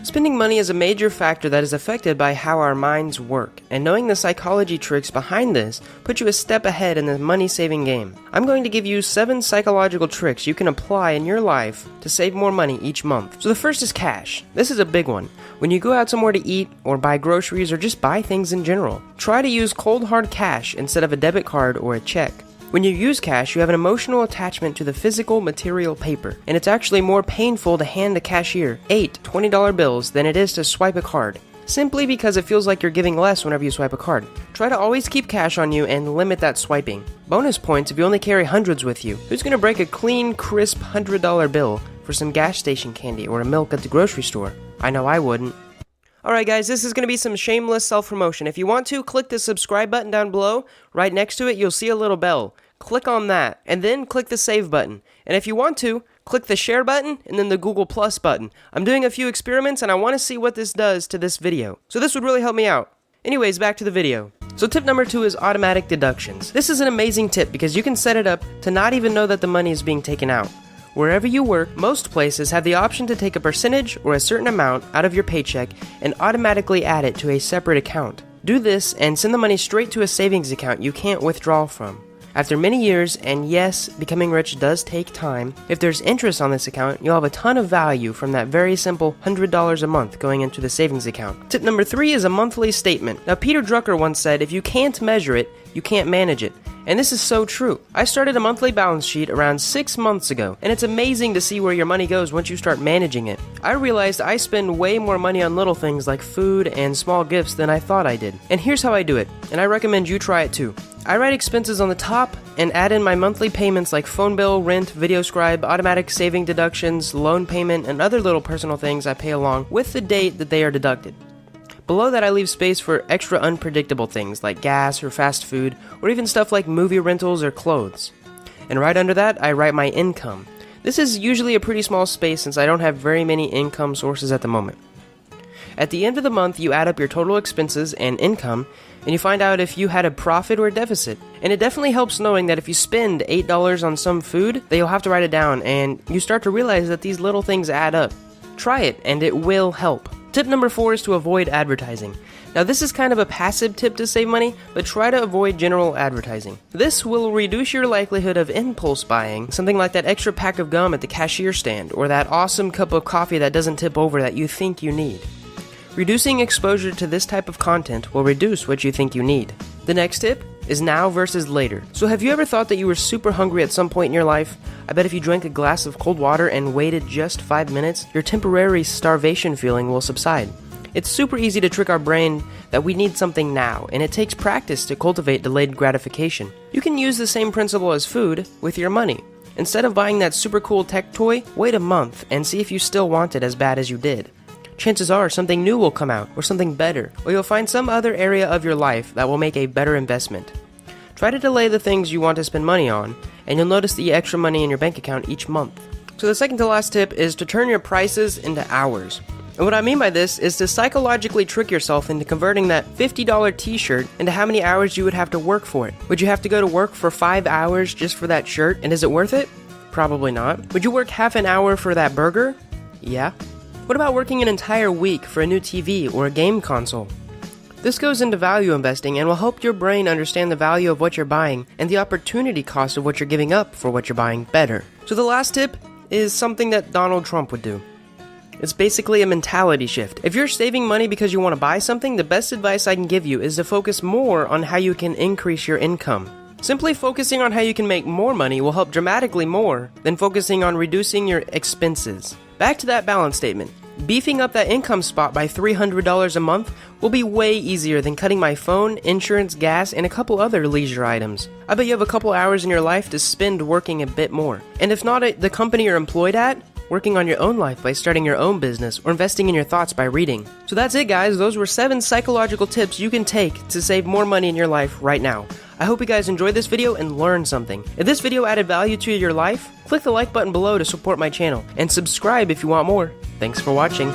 Spending money is a major factor that is affected by how our minds work, and knowing the psychology tricks behind this puts you a step ahead in the money-saving game. I'm going to give you 7 psychological tricks you can apply in your life to save more money each month. So the first is cash. This is a big one. When you go out somewhere to eat, or buy groceries, or just buy things in general, try to use cold hard cash instead of a debit card or a check. When you use cash, you have an emotional attachment to the physical material paper, and it's actually more painful to hand the cashier 8 $20 bills than it is to swipe a card, simply because it feels like you're giving less whenever you swipe a card. Try to always keep cash on you and limit that swiping. Bonus points if you only carry hundreds with you. Who's gonna break a clean, crisp $100 bill for some gas station candy or a milk at the grocery store? I know I wouldn't. Alright guys, this is going to be some shameless self-promotion. If you want to, click the subscribe button down below. Right next to it, you'll see a little bell. Click on that, and then click the save button. And if you want to, click the share button, and then the Google Plus button. I'm doing a few experiments, and I want to see what this does to this video. So this would really help me out. Anyways, back to the video. So tip number 2 is automatic deductions. This is an amazing tip because you can set it up to not even know that the money is being taken out. Wherever you work, most places have the option to take a percentage or a certain amount out of your paycheck and automatically add it to a separate account. Do this and send the money straight to a savings account you can't withdraw from. After many years, and yes, becoming rich does take time, if there's interest on this account, you'll have a ton of value from that very simple $100 a month going into the savings account. Tip number 3 is a monthly statement. Now, Peter Drucker once said, if you can't measure it, you can't manage it. And this is so true. I started a monthly balance sheet around 6 months ago, and it's amazing to see where your money goes once you start managing it. I realized I spend way more money on little things like food and small gifts than I thought I did. And here's how I do it, and I recommend you try it too. I write expenses on the top and add in my monthly payments like phone bill, rent, VideoScribe, automatic saving deductions, loan payment, and other little personal things I pay along with the date that they are deducted. Below that, I leave space for extra unpredictable things like gas or fast food, or even stuff like movie rentals or clothes. And right under that, I write my income. This is usually a pretty small space since I don't have very many income sources at the moment. At the end of the month, you add up your total expenses and income, and you find out if you had a profit or a deficit. And it definitely helps knowing that if you spend $8 on some food, that you'll have to write it down, and you start to realize that these little things add up. Try it, and it will help. Tip number 4 is to avoid advertising. Now this is kind of a passive tip to save money, but try to avoid general advertising. This will reduce your likelihood of impulse buying, something like that extra pack of gum at the cashier stand, or that awesome cup of coffee that doesn't tip over that you think you need. Reducing exposure to this type of content will reduce what you think you need. The next tip is now versus later. So have you ever thought that you were super hungry at some point in your life? I bet if you drank a glass of cold water and waited just 5 minutes, your temporary starvation feeling will subside. It's super easy to trick our brain that we need something now, and it takes practice to cultivate delayed gratification. You can use the same principle as food with your money. Instead of buying that super cool tech toy, wait a month and see if you still want it as bad as you did. Chances are something new will come out, or something better, or you'll find some other area of your life that will make a better investment. Try to delay the things you want to spend money on, and you'll notice the extra money in your bank account each month. So the second to last tip is to turn your prices into hours. And what I mean by this is to psychologically trick yourself into converting that $50 t-shirt into how many hours you would have to work for it. Would you have to go to work for 5 hours just for that shirt, and is it worth it? Probably not. Would you work half an hour for that burger? Yeah. What about working an entire week for a new TV or a game console? This goes into value investing and will help your brain understand the value of what you're buying and the opportunity cost of what you're giving up for what you're buying better. So the last tip is something that Donald Trump would do. It's basically a mentality shift. If you're saving money because you want to buy something, the best advice I can give you is to focus more on how you can increase your income. Simply focusing on how you can make more money will help dramatically more than focusing on reducing your expenses. Back to that balance statement. Beefing up that income spot by $300 a month will be way easier than cutting my phone, insurance, gas, and a couple other leisure items. I bet you have a couple hours in your life to spend working a bit more. And if not at the company you're employed at, working on your own life by starting your own business or investing in your thoughts by reading. So that's it guys, those were 7 psychological tips you can take to save more money in your life right now. I hope you guys enjoyed this video and learned something. If this video added value to your life, click the like button below to support my channel, and subscribe if you want more. Thanks for watching.